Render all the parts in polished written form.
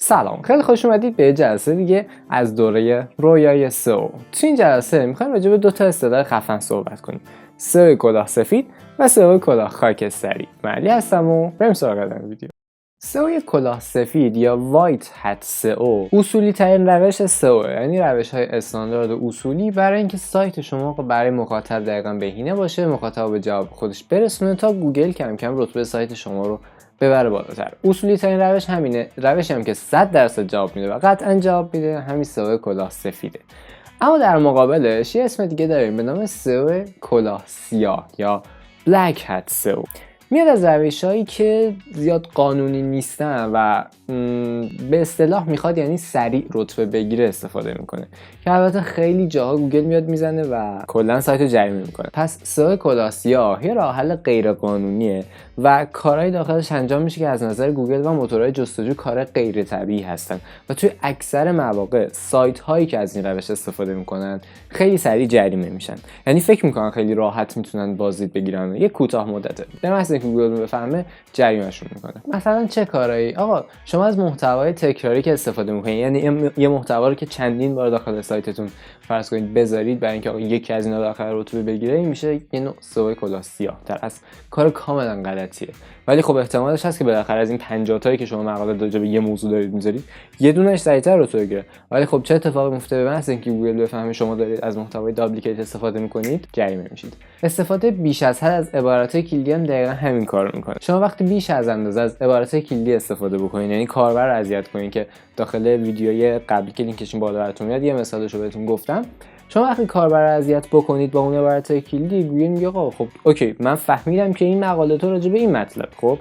سلام، خیلی خوش اومدید به جلسه دیگه از دوره رویای سئو. تو این جلسه میخوایم راجع به 2 تا اصطلاح خفن صحبت کنیم. سئو کلاه سفید و سئو کلاه خاکستری. من علی هستم و بریم سراغ ویدیو. سئو کلاه سفید یا وایت هت سئو اصولی ترین روش سئو، یعنی روش های استاندارد و اصولی برای اینکه سایت شما برای مخاطب دقیقاً بهینه باشه، مخاطب به جواب خودش برسونه تا گوگل کم کم رتبه سایت شما رو ببره بالاتر. اصولی ترین روش همینه، روشی هم که 100% جواب میده و قطعا جواب میده، همین سئو کلاه سفیده. اما در مقابلش یه اسم دیگه داریم به نام سئو کلاه سیاه یا بلک هت سئو. میاد از روش‌هایی که زیاد قانونی نیستن و به اصطلاح میخواد یعنی سریع رتبه بگیره استفاده میکنه، که البته خیلی جاها گوگل میاد میزنه و کلا سایت رو جریمه میکنه. پس سئو کلاه سیاه یه راه حل غیر قانونیه و کارهای داخلش انجام میشه که از نظر گوگل و موتورهای جستجو کار غیر طبیعی هستن و توی اکثر مواقع سایت هایی که از این روش استفاده میکنن خیلی سریع جریمه میشن. یعنی فکر میکنن خیلی راحت میتونن بازدید بگیرن، یه کوتاه مدته به محض اینکه گوگل بفهمه جریمهشون میکنه. مثلا چه کارایی؟ آقا شما از محتوای تکراری که استفاده میکنید، یعنی یه محتوا رو که چندین بار داخل سایتتون فرض کنید بذارید برای اینکه آقا یکی از اینا داخل رتبه بگیره، این میشه یه نوع سئو کلاه سیاه تر از کار کاملا غلطیه. ولی خب احتمالش هست که بالاخره از این 50 تایی که شما مقاله راجع به یه موضوع دارید میذارید یه دونش سریعتر رتبه بگیره. ولی خب چه اتفاقی میفته؟ به محض اینکه گوگل بفهمه شما دارید از محتوای دابلیکیت استفاده میکنید جریمه میشید. استفاده بیش از حد از عبارات کلیدی هم دقیقاً همین کارو میکنه. شما وقتی بیش از اندازه از عبارات کلیدی استفاده بکنید، یعنی کاربر رو اذیت کنید، که داخل ویدیوی قبلی که لینکشون بالا براتون میاد یه مثالش رو بهتون گفتم، شما وقتی کاربر رو اذیت بکنید با اون عبارات کلیدی، گوگل میگه آقا خب اوکی، من فهمیدم که این مقاله تو راجع به این مطلب، خب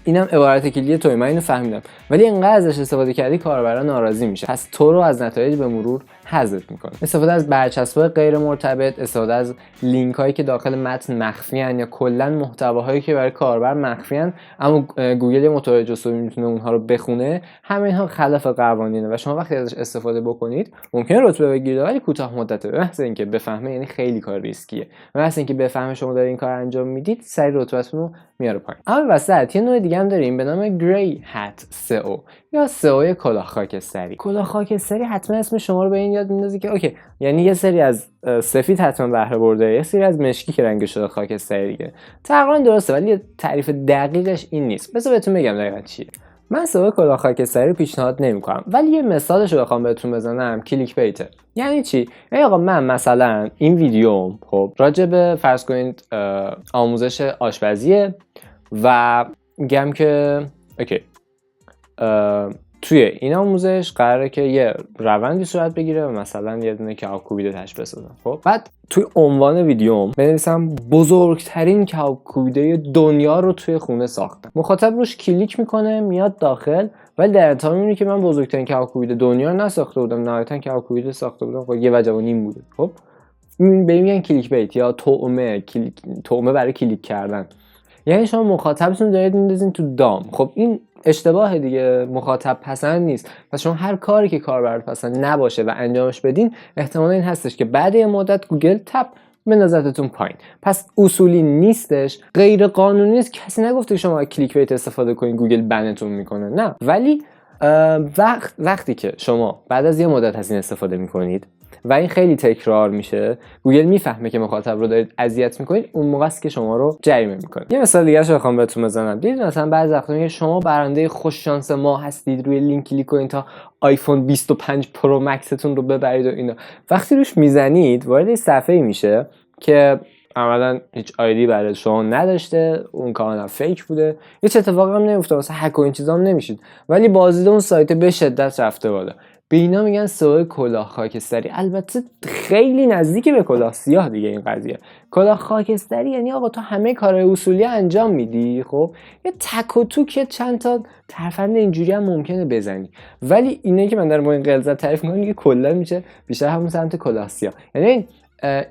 اینم عبارت کلیدی توی، من اینو فهمیدم، ولی اینقدر ازش استفاده کردی کاربرا ناراضی میشه، پس تو رو از نتایج به مرور حذف میکنه. استفاده از برچسب‌های غیر مرتبط، استفاده از لینک هایی که داخل متن مخفی ان یا کلا محتواهایی که برای کاربر مخفی ان اما گوگل موتور جستجو میتونه اونها رو بخونه، همه اینها خلاف قوانینه و شما وقتی ازش استفاده بکنید ممکنه رتبه بگیرید ولی کوتاه مدته. به محض اینکه بفهمه، یعنی خیلی کار ریسکیه، به محض اینکه بفهمه شما دارین این کار انجام میدید سریع رتبهتون رو میاره پایین. اما وسط یه نوع دیگه هم داریم به نام گری هت سئو یا سئو کلاه خاکستری. کلاه خاکستری حتما اسم شما رو به این یاد میندازه که اوکی، یعنی یه سری از سفید حتما بهره برده، یه سری از مشکی که رنگش شده خاکستری دیگه. تقریبا درسته ولی تعریف دقیقش این نیست. بذار بهتون بگم دقیقاً چیه. من سئو کلاه خاکستری رو پیشنهاد نمی‌کنم، ولی یه مثالش رو بخوام بهتون بزنم، کلیک بیت. یعنی چی؟ یعنی آقا من مثلا این ویدیو خب راجع به فرض کنید آموزش آشپزیه و میگم که اوکی توی این آموزش قراره که یه روندی صورت بگیره و مثلا یه دونه کباب کوبیده تشبیه بسازم. خب بعد توی عنوان ویدیوم بنویسم بزرگترین کباب کوبیده دنیا رو توی خونه ساختم. مخاطب روش کلیک میکنه میاد داخل، ولی در انتها میبینه که من بزرگترین کباب کوبیده دنیا رو نساخته بودم، نهایتا کباب کوبیده ساخته بودم خب 1.5 وجه بوده. خب میگن کلیک بیت یا تومه برای کلیک کردن، یعنی شما مخاطبتون دارید میندازین تو دام. خب این اشتباه دیگه، مخاطب پسند نیست. پس شما هر کاری که کاربر پسند نباشه و انجامش بدین، احتمال این هستش که بعد یه مدت گوگل تپ بندازتتون پایین. پس اصولی نیستش، غیر قانونی نیست، کسی نگفته شما کلیک بیت استفاده کنین گوگل بنتون میکنه، نه. ولی وقتی که شما بعد از یه مدت از این استفاده میکنید و این خیلی تکرار میشه، گوگل میفهمه که مخاطب رو دارید اذیت میکنید، اون موقع است که شما رو جریمه میکنه. یه مثال دیگه رو بخوام بهتون بزنم، دیدید مثلا بعضی وقتا میگه شما برنده خوش شانس ما هستید، روی لینک کلیک کنید تا آیفون 25 پرو مکستون رو ببرید و اینا. وقتی روش میزنید وارد صفحه‌ای میشه که عملاً هیچ آیدی برای شما نداشته، اون کاملا فیک بوده، هیچ اتفاقی هم نمیفته، مثلا هک و این چیزا هم نمیشید، ولی بازدید اون سایت به شدت رفته بالا. به اینا میگن سئو کلاه خاکستری. البته خیلی نزدیک به کلاه سیاه دیگه این قضیه. کلاه خاکستری یعنی آقا تو همه کارهای اصولی انجام میدی، خب یه تک و توک چند تا ترفند اینجوری هم ممکنه بزنی، ولی اینه که من دارم با این غلظت تعریف میکنم دیگه کلا میشه بیشتر همون سمت کلاه سیاه. یعنی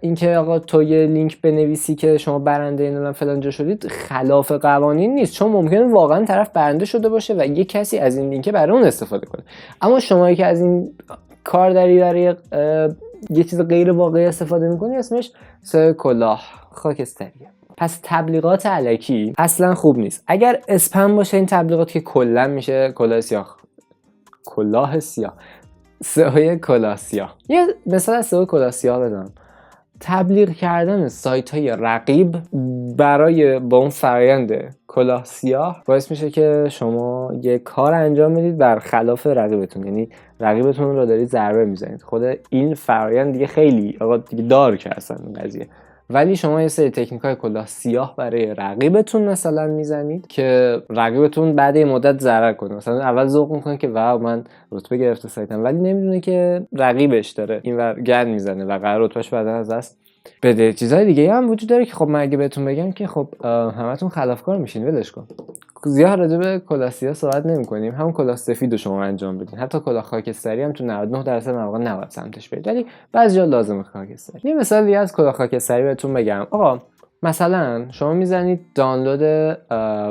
اینکه آقا تو یه لینک بنویسی که شما برنده این فلان جا شدید خلاف قوانین نیست، چون ممکنه واقعا طرف برنده شده باشه و یه کسی از این لینک برای اون استفاده کنه. اما شمایی که از این کار داری برای یه چیز غیر واقعی استفاده میکنی، اسمش سئو کلاه خاکستریه. پس تبلیغات الکی اصلا خوب نیست. اگر اسپم باشه این تبلیغات که کلا میشه کلاه سیاه کلاه سیاه، سئو کلاه سیاه. یه مثال از سئو کلاه سیاه بدم. تبلیغ کردن سایت های رقیب برای با اون فرآیند کلاه سیاه باعث میشه که شما یه کار انجام میدید برخلاف رقیبتون، یعنی رقیبتون رو دارید ضربه میزنید. خود این فرآیند دیگه خیلی آقا دیگه دارک هستن این قضیه، ولی شما یه سری تکنیکای کلاه سیاه برای رقیبتون مثلا میزنید که رقیبتون بعد یه مدت ضرر کنه. مثلا اول ذوق میکنه که واو من رتبه گرفته سایتم، ولی نمیدونه که رقیبش داره اینور گند میزنه و قرار رتبهش بعدا از دست بده. چیزهای دیگه هم وجود داره که خب من اگه بهتون بگم که خب همتون خلافکار میشین، ولش کن. زیاد راجع به کلاه سیاه صحبت نمی‌کنیم، همون کلاه سفید رو شما انجام بدین. حتی کلاه خاکستری هم تو 99% مواقع نباید سمتش برید، ولی بعضیا لازمه خاکستری. یه مثال دیگه از کلاه خاکستری بهتون بگم. آقا مثلا شما میزنید دانلود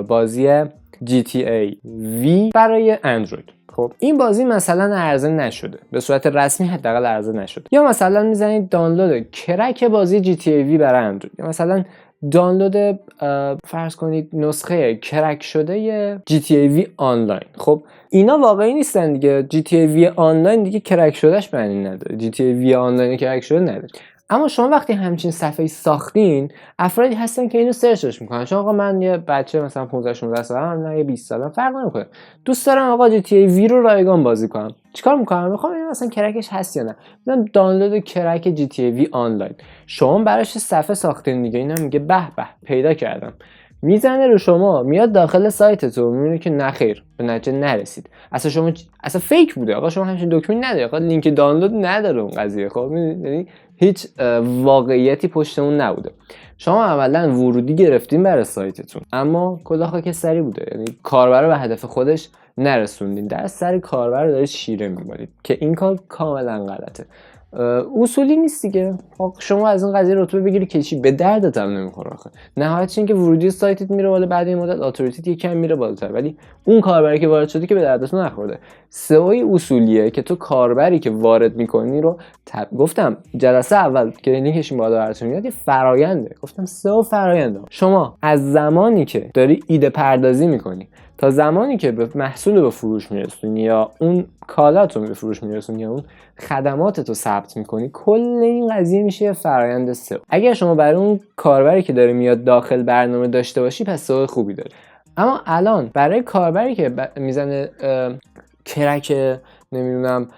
بازی GTA V برای اندروید. خب این بازی مثلا عرضه نشده، به صورت رسمی حداقل عرضه نشده. یا مثلا میزنید دانلود کرک بازی GTA V برای اندروید، یا مثلا دانلود فرض کنید نسخه کرک شده GTA V آنلاین. خب اینا واقعی نیستن دیگه. GTA V آنلاین دیگه کرک شدهش معنی نداره، GTA V آنلاین کرک شده نداره. اما شما وقتی همچین صفحه‌ای ساختین، افرادی هستن که اینو سرچش میکنن. شما آقا من یه بچه مثلا 15 16 سالم، نه یه 20 سالم، فرق نمیکنه، دوست دارم آقا GTA V رو رایگان بازی کنم. چیکار میکنم؟ میخوام ببینم مثلا کرکش هست یا نه. میذارم دانلود کرک GTA V آنلاین. شما براش صفحه ساختین دیگه. اینا میگه به به پیدا کردم، میزنه رو شما، میاد داخل سایتتون، میبینه که نخیر به نتیجه نرسید. اصلا فیک بوده. آقا شما همچین دکمه نداره، آقا لینک دانلود نداره اون قضیه. خب یعنی هیچ واقعیتی پشت اون نبوده. شما اولا ورودی گرفتین برای سایتتون، اما کلاه خاکستری بوده، یعنی کاربر رو به هدف خودش نرسوندین، در سر کاربر رو دارید شیره می‌مالید که این کار کاملا غلطه. اصولی نیست دیگه. شما از این قضیه رتبه بگیری که چی، به دردت هم نمیخوره. آخه نهایتش این که ورودی سایتت میره بالا، بعد این مدت اتوریتیت یکم میره بالاتر، ولی اون کاربری که وارد شده که به دردتون نخورده. سئو اصولیه که تو کاربری که وارد میکنی رو گفتم جلسه اول که لینکش این بالا براتون میاد، یه فراینده. گفتم سئو فراینده. شما از زمانی که داری ایده پردازی میکنی تا زمانی که به محصول به فروش میرسونی، یا اون کالاتو به فروش میرسونی، یا اون خدماتتو ثبت میکنی، کل این قضیه میشه فرآیند سئو. اگر شما برای اون کاربری که داره میاد داخل برنامه داشته باشی، پس سئو خوبی داری. اما الان برای کاربری که میزنه کرک نمیدونم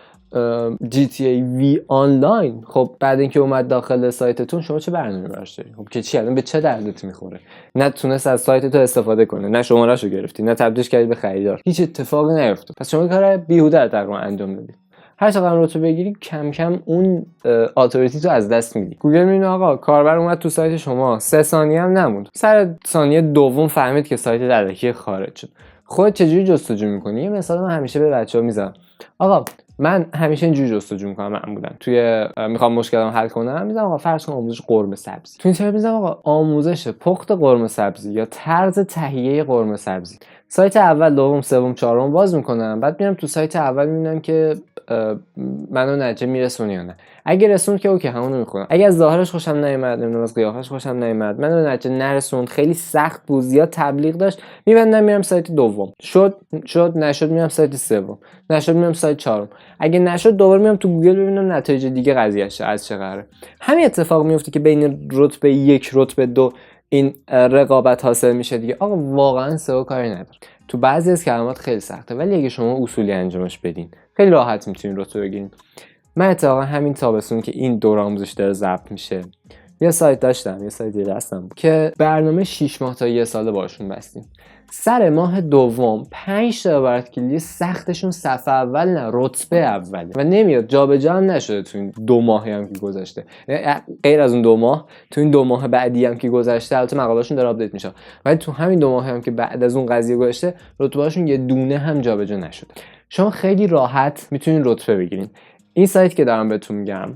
GTA V آنلاین، خب بعد اینکه اومد داخل سایتتون، شما چه برنامه‌ای براش دارید؟ خب که چی الان به چه دردت میخوره؟ نه تونست از سایتتون استفاده کنه، نه شماره‌شو گرفتی، نه تبدیلش کردی به خریدار، هیچ اتفاقی نیفتاد. پس شما کار بیهوده رو تقریبا انجام دادید. هر چقدر رتبه بگیری کم کم اون اتوریتی تو از دست میدی. گوگل میبینه آقا کاربر اومد تو سایت شما 3 ثانیه هم نموند، سر ثانیه دوم فهمید که سایت الکی خارج شد. خودت چجوری جستجو می‌کنی؟ یه مثال من همیشه به بچه‌ها میزنم. آقا من همیشه اینجوری جستجو میکنم معمولا توی میخوام مشکلام حل کنم، میذارم آقا فرض کن آموزش قرمه سبزی، تو اینترنت میذارم آقا آموزش پخت قرمه سبزی یا طرز تهیه قرمه سبزی. سایت اول، دوم، سوم، چهارم باز میکنم، بعد میرم تو سایت اول میبینم که منو نتیجه میرسونه یا نه. اگه رسوند که اوکی همون رو میخونم. اگه از ظاهرش خوشم نیومد، نمیدونم از قیافش خوشم نیومد، منو نتیجه نرسوند، خیلی سخت بود، زیاد تبلیغ داشت، میبندم میرم سایت دوم. شد نشد میرم سایت سوم، نشد میرم سایت چهارم. اگه نشد دوباره میام تو گوگل ببینم نتایج دیگه قضیه‌اش از چه قراره. همین اتفاق میفته که بین رتبه 1 رتبه 2 این رقابت حاصل میشه دیگه. آقا واقعا سئو کاری نداره. تو بعضی از کلمات خیلی سخته، ولی اگه شما اصولی انجامش بدین خیلی راحت میتونین رتبه بگیرین. من اتفاقا همین تابستون که این دوره آموزش داره ضبط میشه، یه سایت داشتم، یه سایت دستم که برنامه 6 ماه تا 1 ساله باشون بستیم. سر ماه دوم 5 تا عبارت کلی سختشون صفحه اول نه رتبه اوله و نمیاد، جابجا هم نشده تو این 2 ماهی هم که گذشته. غیر از اون 2 ماه، تو این 2 ماه بعدی هم که گذشته، البته مقاله‌شون داره آپدیت میشه، ولی تو همین 2 ماه هم که بعد از اون قضیه گذشته، رتبه‌هاشون یه دونه هم جابجا نشده. شما خیلی راحت میتونین رتبه بگیرین. این سایت که دارم بهتون میگم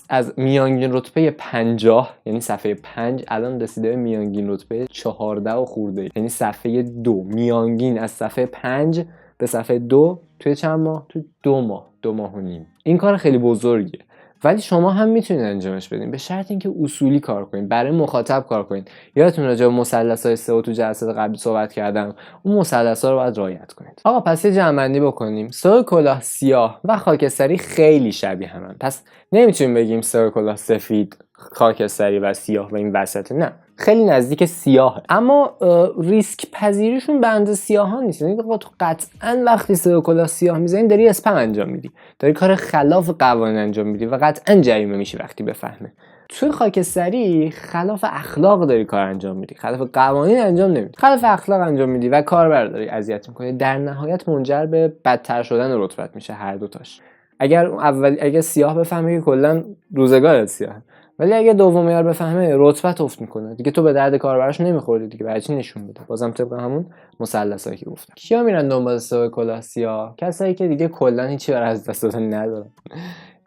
از میانگین رتبه 50، یعنی صفحه 5 الان رسیده به میانگین رتبه 14 و خورده، یعنی صفحه 2 میانگین از صفحه 5 به صفحه 2 توی چند ماه؟ توی 2 ماه، 2 ماه و نیم. این کار خیلی بزرگیه ولی شما هم میتونید انجامش بدین، به شرط اینکه اصولی کار کنید، برای مخاطب کار کنید. یادتون راجع به مثلث‌های سئو تو جلسات قبلی صحبت کردم، اون مثلث‌ها رو باید رعایت کنید. آقا پس یه جمع‌بندی بکنیم. سئو کلاه سیاه و خاکستری خیلی شبیه همن، پس نمیتونیم بگیم سئو کلاه سفید، خاکستری و سیاه و این وسط. نه، خیلی نزدیک سیاهه، اما ریسک پذیریشون به اندازه سیاهان نیست. یعنی تو قطعاً وقتی سئو کلاه سیاه میزنی داری اسپم انجام میدی، داری کار خلاف قوانین انجام میدی و قطعاً جریمه میشی وقتی بفهمه. توی خاکستری خلاف اخلاق داری کار انجام میدی، خلاف قوانین انجام نمیدی، خلاف اخلاق انجام میدی و کاربر داری اذیت میکنی. در نهایت منجر به بدتر شدن رتبت میشه هر دوتاش. اگر سیاه بفهمه که کلا روزگارت سیاهه، ولی اگه دوم یار بفهمه رتبت افت میکنه دیگه، تو به درد کاربرش نمیخوری دیگه، برای چی نشون بده؟ بازم طبق همون مثلثایی که گفتم. کیا میرن دنبال سئو کلاه سیاه؟ کسایی که دیگه کلا هیچی برای از دست دادن ندارن،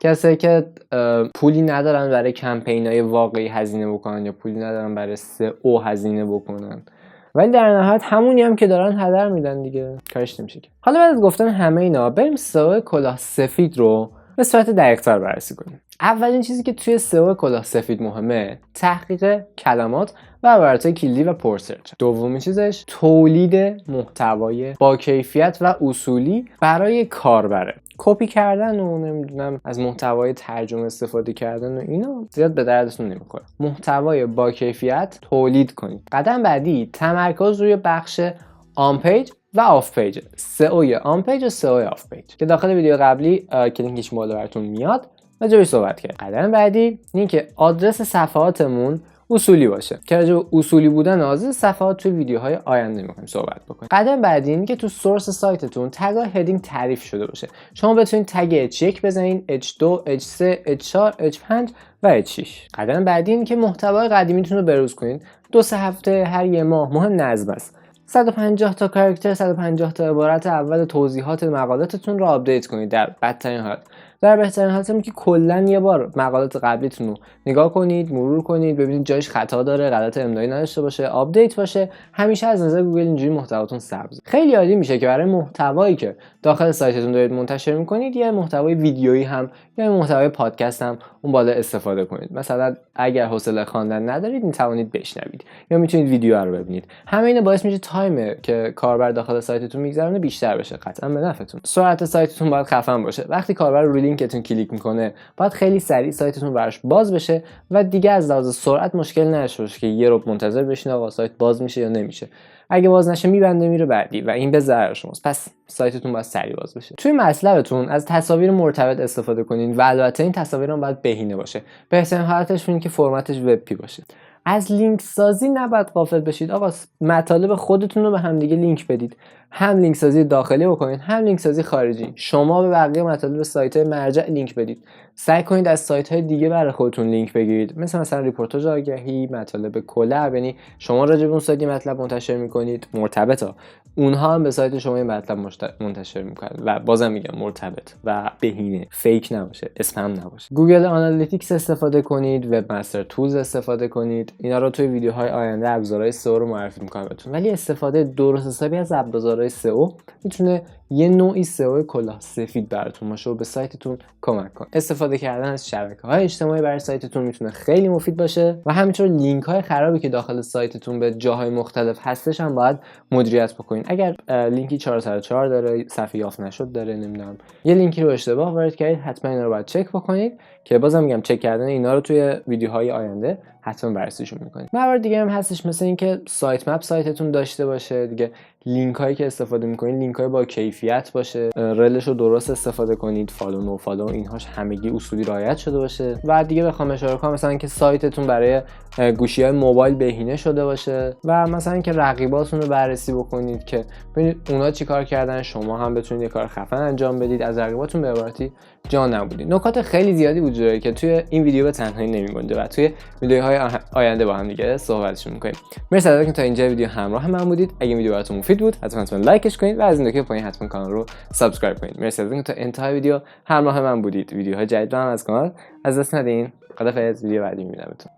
کسایی که پولی ندارن برای کمپینای واقعی هزینه بکنن یا پولی ندارن برای سئو هزینه بکنن، ولی در نهایت همونی هم که دارن هدر میدن دیگه، کارش نمیشه. حالا بعد از گفتن همه اینا بریم سئو کلاه سفید رو به صورت دقیق‌تر بررسی کنیم. اولین چیزی که توی سئو کلاه سفید مهمه تحقیق کلمات و عبارات کلیدی و پرسرچ. دومین چیزش تولید محتوای با کیفیت و اصولی برای کاربره. کپی کردن و نمیدونم از محتوای ترجمه استفاده کردن و اینا زیاد به دردتون نمیخوره. محتوای با کیفیت تولید کنید. قدم بعدی تمرکز روی بخش آن پیج و آف پیج، سئو آن پیج و سئو آف پیج که داخل ویدیو قبلی که لینکش بالا براتون میاد و جایی صحبت کرد. قدم بعدی اینه که آدرس صفحاتمون اصولی باشه، که راجع به اصولی بودن آدرس صفحات توی ویدیوهای آینده می‌خوایم صحبت بکنیم. قدم بعدی اینه که تو سورس سایتتون تگ ها هدینگ تعریف شده باشه. شما بتونید تگ H1 بزنید، H2، H3، H4، H5 و H6. قدم بعدی اینه که محتوای قدیمیتون رو بروز کنید. 2-3 هفته هر یه ماه، مهم نظم است. 150 تا کاراکتر، 150 تا عبارت اول توضیحات مقالاتتون رو آپدیت کنید در بدترین حالت. در بهترین حالت هم که کلا یه بار مقالات قبلیتون رو نگاه کنید، مرور کنید، ببینید جایش خطا داره، غلط املایی نداشته باشه، آپدیت باشه. همیشه از نظر گوگل اینجوری محتواتون سبز. خیلی عالی میشه که برای محتوایی که داخل سایتتون دارید منتشر میکنید یه محتوای ویدیویی هم یا محتوای پادکست هم اون بالا استفاده کنید. مثلا اگر حوصله خواندن ندارید میتوانید بشنوید یا میتونید ویدیو رو ببینید. همه اینا باعث میشه تایم که کاربر داخل سایتتون میگذرونه بیشتر بشه، قطعا به نفعتون. سرعت سایتتون باید خفن باشه. وقتی کاربر روی لینکتون کلیک میکنه باید خیلی سریع سایتتون براش باز بشه و دیگه از لحاظ سرعت مشکل نشه که یه رو منتظر بشین آقا سایت باز میشه یا نمیشه. اگه باز نشه میبنده میره بعدی و این به ضرر شماست. پس سایتتون باید سریع باز بشه. توی مطلبتون از تصاویر مرتبط استفاده کنین و البته این تصاویر هم باید بهینه باشه. بهترین حالتش اینه که فرمتش وب پی باشه. از لینک سازی نباید غافل بشید. آقا مطالب خودتون رو به هم دیگه لینک بدید. هم لینک سازی داخلی بکنید، هم لینک سازی خارجی. شما به بقیه مطالب سایت‌های مرجع لینک بدید. سعی کنید از سایت‌های دیگه برای خودتون لینک بگیرید، مثلا ریپورتاج آگهی، مطالب کلاب، یعنی شما راجع به اون سایت مطلب منتشر می‌کنید مرتبطه، اونها هم به سایت شما این مطلب منتشر می‌کنن و بازم میگم مرتبط و بهینه، فیک نباشه، اسپم نباشه. گوگل آنالیتیکس استفاده کنید، وب مستر تولز استفاده کنید. اینا رو توی ویدیوهای آینده ابزارهای سئو رو معرفی می‌کنم بهتون. ولی استفاده درست حسابی از ابزارهای سئو میتونه یه نوعی سئو کلاه سفید براتون باشه و به سایتتون کمک کنه. استفاده کردن از شبکه‌های اجتماعی برای سایتتون میتونه خیلی مفید باشه و همینطور لینک‌های خرابی که داخل سایتتون به جاهای مختلف هستش هم باید مدیریت بکنید. اگر لینکی 404 داره، صفحه یافت نشد داره، نمیدونم یه لینکی رو اشتباه وارد کردید، حتما اینا رو باید چک بکنید که بازم میگم چک کردن اینا رو توی ویدیوهای آینده حتما بررسیشون میکنید. موارد دیگه هم هستش مثل اینکه سایت مپ سایتتون داشته باشه دیگه، لینک هایی که استفاده میکنید لینک های با کیفیت باشه، رلش رو درست استفاده کنید، فالو نو فالو اینهاش همگی اصولی رعایت شده باشه. و دیگه بخوام اشاره کنم مثلا اینکه سایتتون برای گوشی های موبایل بهینه شده باشه و مثلا اینکه رقیباتون رو بررسی بکنید که ببینید اونا چیکار کردن، شما هم بتونید یه کار خفن انجام بدید، از رقیباتون به عبارتی جا نبودید. نکات خیلی زیادی وجود داره که توی این ویدیو به تنهایی نمیگنجه و توی ویدیوهای آینده با هم دیگه صحبتشون می‌کنیم. مرسی از اینکه تا اینجا ویدیو همراه من بودید. اگه ویدیو براتون مفید بود حتما لایکش کنید و از این نکته پایین حتما کانال رو سابسکرایب کنید. مرسی از اینکه تا انتهای ویدیو همراه من بودید. ویدیوهای جدید هم از کانال از دست ندین. خدافظ. ویدیو بعدی میبینمتون.